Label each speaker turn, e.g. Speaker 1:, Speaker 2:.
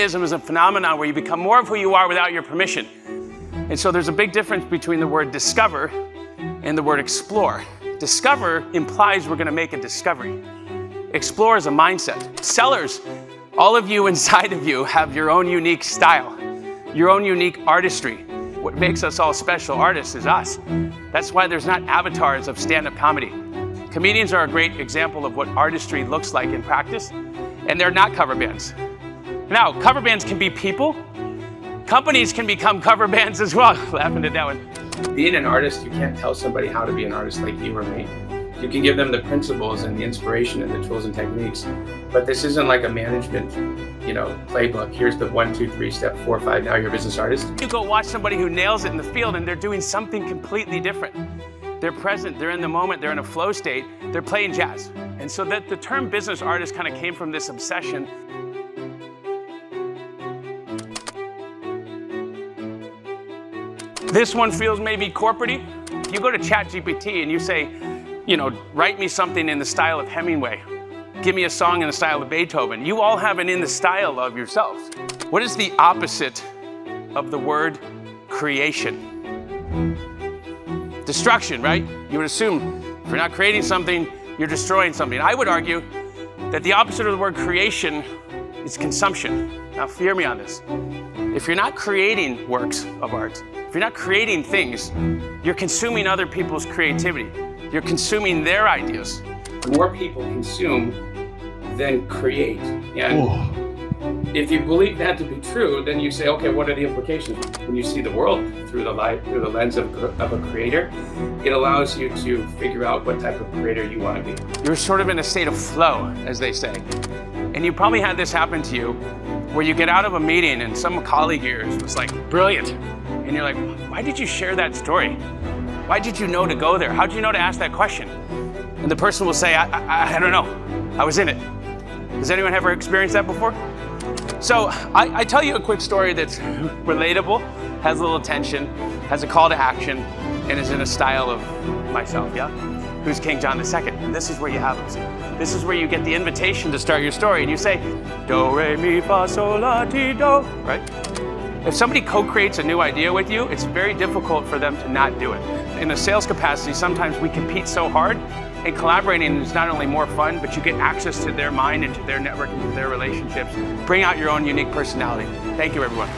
Speaker 1: Judaism is a phenomenon where you become more of who you are without your permission. And so there's a big difference between the word discover and the word explore. Discover implies we're going to make a discovery. Explore is a mindset. Sellers, all of you inside of you have your own unique style, your own unique artistry. What makes us all special artists is us. That's why there's not avatars of stand-up comedy. Comedians are a great example of what artistry looks like in practice, and they're not cover bands. Now, cover bands can be people. Companies can become cover bands as well. Laughing at that one.
Speaker 2: Being an artist, you can't tell somebody how to be an artist like you or me. You can give them the principles and the inspiration and the tools and techniques, but this isn't like a management, playbook. Here's the 1, 2, 3, step 4, 5. Now you're a business artist.
Speaker 1: You go watch somebody who nails it in the field and they're doing something completely different. They're present, they're in the moment, they're in a flow state, they're playing jazz. And so that the term business artist kind of came from this obsession. This one feels maybe corporate-y. If you go to ChatGPT and you say, write me something in the style of Hemingway, give me a song in the style of Beethoven, you all have an in the style of yourselves. What is the opposite of the word creation? Destruction, right? You would assume if you're not creating something, you're destroying something. I would argue that the opposite of the word creation is consumption. Now, hear me on this. If you're not creating works of art, if you're not creating things, you're consuming other people's creativity. You're consuming their ideas.
Speaker 2: More people consume than create. And if you believe that to be true, then you say, okay, what are the implications? When you see the world through the lens of a creator, it allows you to figure out what type of creator you want to be.
Speaker 1: You're sort of in a state of flow, as they say. And you probably had this happen to you, where you get out of a meeting and some colleague of yours was like, brilliant. And you're like, why did you share that story? Why did you know to go there? How did you know to ask that question? And the person will say, I don't know. I was in it. Has anyone ever experienced that before? So I tell you a quick story that's relatable, has a little tension, has a call to action, and is in a style of myself, yeah? Who's King John II? And this is where you have it. This is where you get the invitation to start your story, and you say, do, re, mi, fa, sol, la, ti, do, right? If somebody co-creates a new idea with you, it's very difficult for them to not do it. In a sales capacity, sometimes we compete so hard, and collaborating is not only more fun, but you get access to their mind and to their network and to their relationships. Bring out your own unique personality. Thank you, everyone.